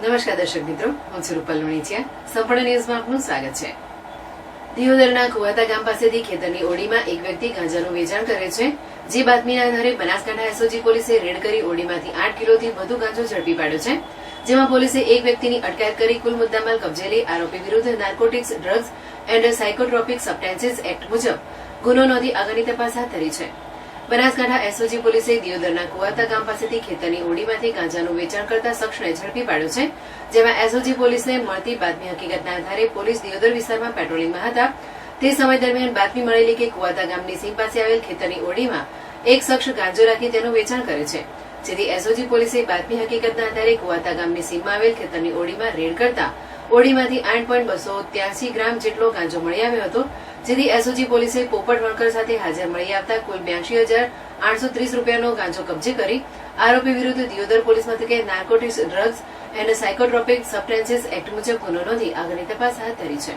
નમસ્કાર દર્શક મિત્રો, હું છું રૂપલ લુણીચિયા. સંપૂર્ણ ન્યૂઝમાં આપનું સ્વાગત છે. દિયોદરના કુવાતા ગામ પાસેથી ખેતરની ઓડીમાં એક વ્યક્તિ ગાંજાનું વેચાણ કરે છે. જે બાતમીના આધારે બનાસકાંઠા એસઓજી પોલીસે રેડ કરી ઓડીમાંથી 8 કિલોથી વધુ ગાંજો ઝડપી પાડ્યો છે. જેમાં પોલીસે એક વ્યક્તિની અટકાયત કરી કુલ મુદ્દામાલ કબજે લઈ આરોપી વિરુદ્ધ narcotics, drugs and psychotropic substances act મુજબ ગુનો નોંધી આગળની તપાસ હાથ ધરી છે. બનાસકાંઠા એસઓજી પોલીસે દિયોદરના કુવાતા ગામ પાસેથી ખેતરની ઓડીમાંથી ગાંજાનું વેચાણ કરતા શખ્સને ઝડપી પાડ્યો છે. જેમાં એસઓજી પોલીસને મળતી બાતમી હકીકતના આધારે પોલીસ દિયોદર વિસ્તારમાં પેટ્રોલિંગમાં હતા. તે સમય દરમિયાન બાતમી મળેલી કે કુવાતા ગામની સીમ પાસે આવેલ ખેતરની ઓડીમાં એક શખ્સ ગાંજો રાખી તેનું વેચાણ કરે છે. જેથી એસઓજી પોલીસે બાતમી હકીકતના આધારે કુવાતા ગામની સીમમાં આવેલ ખેતરની ઓડીમાં રેડ કરતા ઓડીમાંથી 8.283 ગ્રામ જેટલો ગાંજો મળી આવ્યો હતો. જેથી એસઓજી પોલીસે પોપટ વણકર સાથે હાજર મળી આવતા કુલ 82,830 રૂપિયાનો ગાંજો કબજે કરી આરોપી વિરુદ્ધ દિયોદર પોલીસ મથકે narcotics, drugs and psychotropic substances act મુજબ ગુનો નોંધી આગળની તપાસ હાથ ધરી છે.